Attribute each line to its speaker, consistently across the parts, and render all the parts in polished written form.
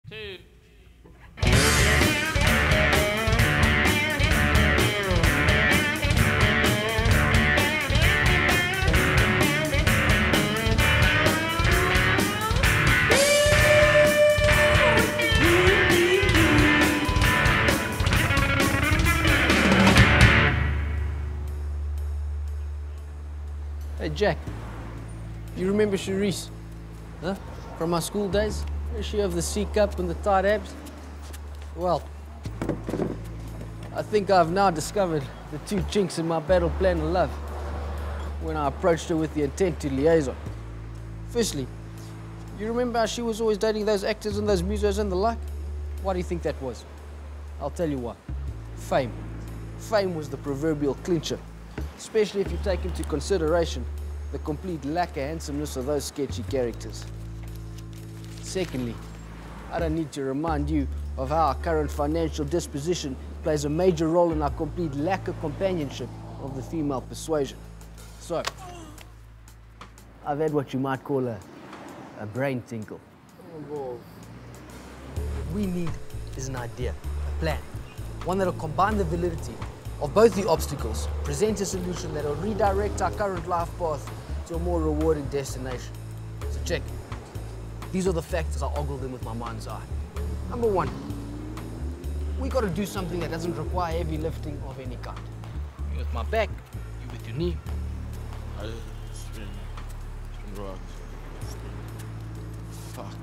Speaker 1: 2.
Speaker 2: Hey Jack, you remember Charisse? Huh? From our school days? Is she of the C-cup and the tight abs? Well, I think I've now discovered the 2 chinks in my battle plan of love when I approached her with the intent to liaison. Firstly, you remember how she was always dating those actors and those musos and the like? Why do you think that was? I'll tell you why. Fame. Fame was the proverbial clincher, especially if you take into consideration the complete lack of handsomeness of those sketchy characters. Secondly, I don't need to remind you of how our current financial disposition plays a major role in our complete lack of companionship of the female persuasion. So, I've had what you might call a brain tinkle. What we need is an idea, a plan, one that'll combine the validity of both the obstacles, present a solution that'll redirect our current life path to a more rewarding destination. So check. These are the factors. I'll ogle them with my mind's eye. Number 1, we got to do something that doesn't require heavy lifting of any kind. You with my back, you with your knee.
Speaker 3: Springbok. Fuck.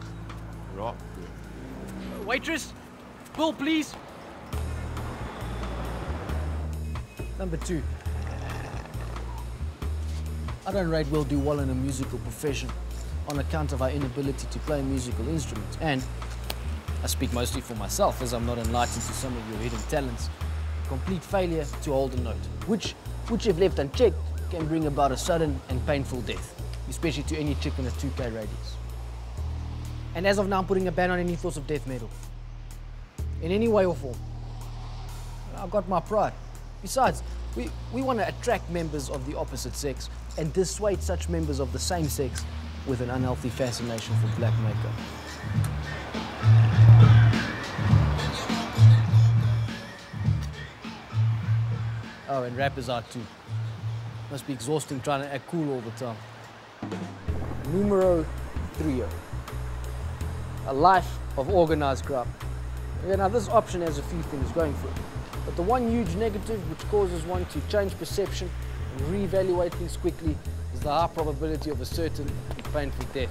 Speaker 3: Rock.
Speaker 1: Waitress, bill please.
Speaker 2: Number 2, I don't rate we'll do well in a musical profession on account of our inability to play musical instruments. And I speak mostly for myself, as I'm not enlightened to some of your hidden talents. Complete failure to hold a note, which if left unchecked, can bring about a sudden and painful death, especially to any chick in a 2K radius. And as of now, I'm putting a ban on any thoughts of death metal, in any way or form. I've got my pride. Besides, we want to attract members of the opposite sex and dissuade such members of the same sex with an unhealthy fascination for black makeup. Oh, and rappers are too. Must be exhausting trying to act cool all the time. Numero 3. A life of organized crime. Yeah, now this option has a few things going for it. But the one huge negative which causes one to change perception and reevaluate things quickly is the high probability of a certain and painful death.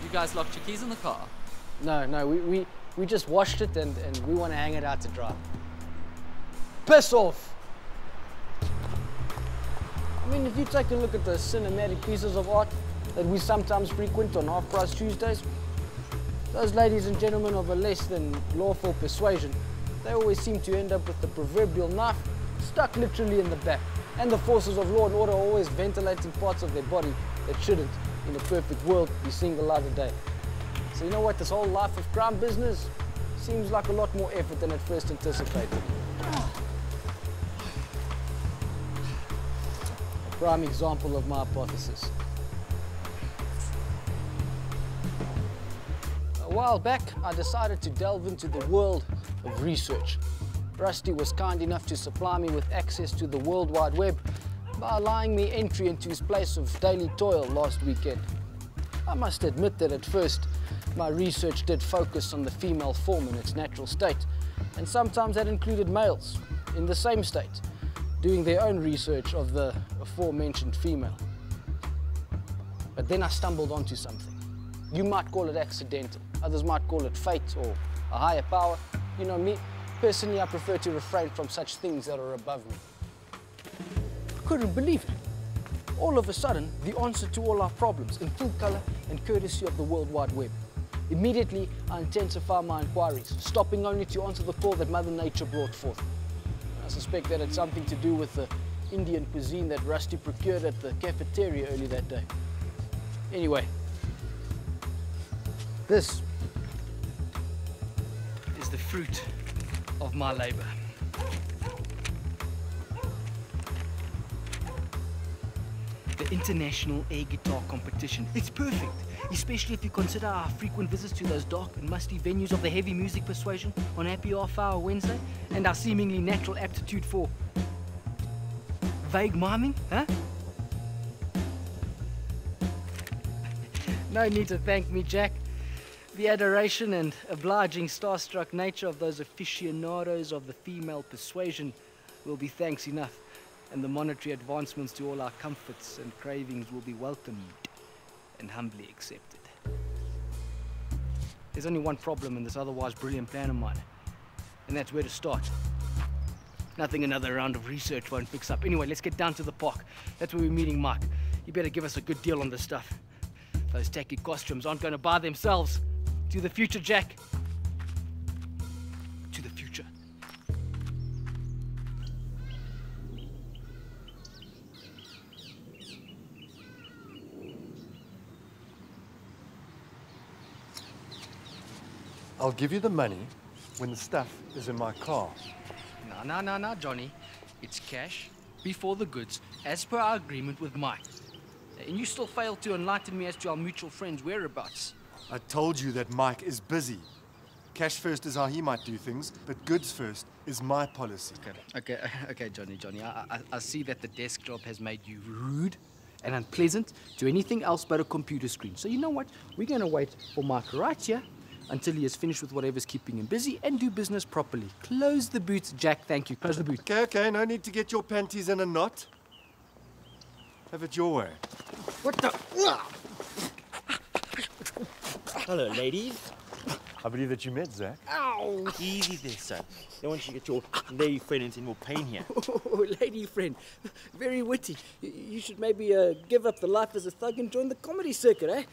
Speaker 1: You guys locked your keys in the car?
Speaker 2: No, we just washed it and we want to hang it out to dry. Piss off! I mean, if you take a look at the cinematic pieces of art that we sometimes frequent on Half-Price Tuesdays, those ladies and gentlemen of a less than lawful persuasion, they always seem to end up with the proverbial knife stuck literally in the back. And the forces of law and order are always ventilating parts of their body that shouldn't, in a perfect world, be seeing the light of day. So you know what, this whole life of crime business seems like a lot more effort than at first anticipated. A prime example of my hypothesis. A while back, I decided to delve into the world of research. Rusty was kind enough to supply me with access to the World Wide Web by allowing me entry into his place of daily toil last weekend. I must admit that at first, my research did focus on the female form in its natural state, and sometimes that included males in the same state, doing their own research of the aforementioned female. But then I stumbled onto something. You might call it accidental, others might call it fate or a higher power. You know me, personally I prefer to refrain from such things that are above me. I couldn't believe it. All of a sudden, the answer to all our problems in full color and courtesy of the World Wide Web. Immediately, I intensified my inquiries, stopping only to answer the call that Mother Nature brought forth. I suspect that it's something to do with the Indian cuisine that Rusty procured at the cafeteria early that day. Anyway, this is the fruit of my labor.
Speaker 4: international air guitar competition. It's perfect, especially if you consider our frequent visits to those dark and musty venues of the heavy music persuasion on Happy Half Hour Wednesday, and our seemingly natural aptitude for vague miming, huh? No need to thank me, Jack. The adoration and obliging starstruck nature of those aficionados of the female persuasion will be thanks enough, and the monetary advancements to all our comforts and cravings will be welcomed and humbly accepted. There's only one problem in this otherwise brilliant plan of mine, and that's where to start. Nothing another round of research won't fix up. Anyway, let's get down to the park. That's where we're meeting Mike. You better give us a good deal on this stuff. Those tacky costumes aren't going to buy themselves. To the future, Jack. To the future.
Speaker 5: I'll give you the money when the stuff is in my car.
Speaker 4: No, Johnny. It's cash before the goods, as per our agreement with Mike. And you still fail to enlighten me as to our mutual friend's whereabouts.
Speaker 5: I told you that Mike is busy. Cash first is how he might do things, but goods first is my policy.
Speaker 4: Okay, Johnny. I see that the desk job has made you rude and unpleasant to anything else but a computer screen. So you know what? We're going to wait for Mike right here until he is finished with whatever's keeping him busy and do business properly. Close the boots, Jack. Thank you. Close the boot.
Speaker 5: Okay, no need to get your panties in a knot. Have it your way.
Speaker 4: What the?
Speaker 6: Hello, ladies.
Speaker 5: I believe that you met Zach.
Speaker 4: Ow!
Speaker 6: Easy there, sir. Don't want you to get your lady friend into more pain here.
Speaker 4: Oh, lady friend. Very witty. You should maybe give up the life as a thug and join the comedy circuit, eh?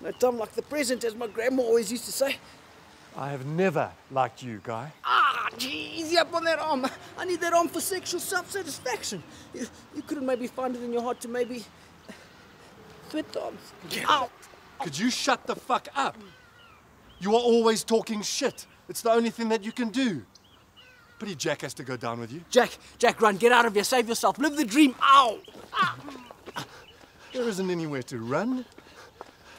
Speaker 4: No time like the present, as my grandma always used to say.
Speaker 5: I have never liked you, Guy.
Speaker 4: Ah, gee, easy up on that arm. I need that arm for sexual self-satisfaction. You couldn't maybe find it in your heart to maybe spit on. Ow!
Speaker 5: Could you shut the fuck up? You are always talking shit. It's the only thing that you can do. Pity Jack has to go down with you.
Speaker 4: Jack, run. Get out of here. Save yourself. Live the dream. Ow! Ah.
Speaker 5: There isn't anywhere to run.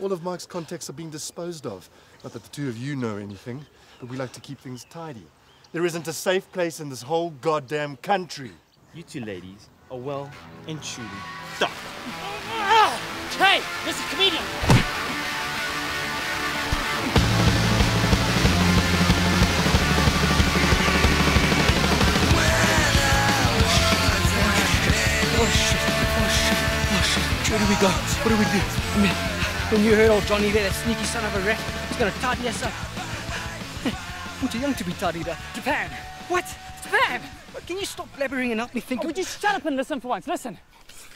Speaker 5: All of Mike's contacts are being disposed of. Not that the two of you know anything, but we like to keep things tidy. There isn't a safe place in this whole goddamn country.
Speaker 6: You two ladies are well and truly done.
Speaker 1: Hey, this is comedian.
Speaker 4: Oh shit. Where do we go? What do we do? I mean, when you heard old Johnny there, that sneaky son of a rat, he's gonna tidy us up. I'm too young to be tidied up.
Speaker 1: Japan.
Speaker 4: What?
Speaker 1: Japan.
Speaker 4: Can you stop blabbering and help me think
Speaker 1: Would you shut up and listen for once? Listen.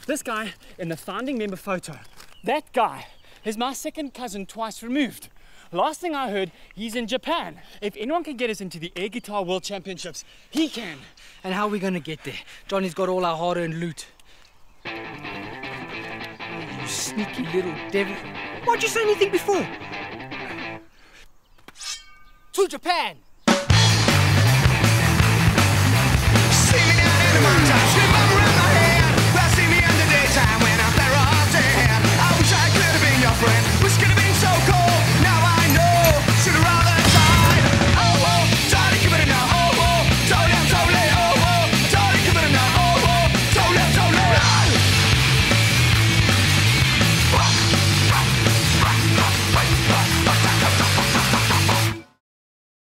Speaker 1: This guy in the founding member photo, that guy is my second cousin twice removed. Last thing I heard, he's in Japan. If anyone can get us into the Air Guitar World Championships, he can.
Speaker 4: And how are we gonna get there? Johnny's got all our hard-earned loot. You sneaky little devil. Why'd you say anything before?
Speaker 1: To Japan!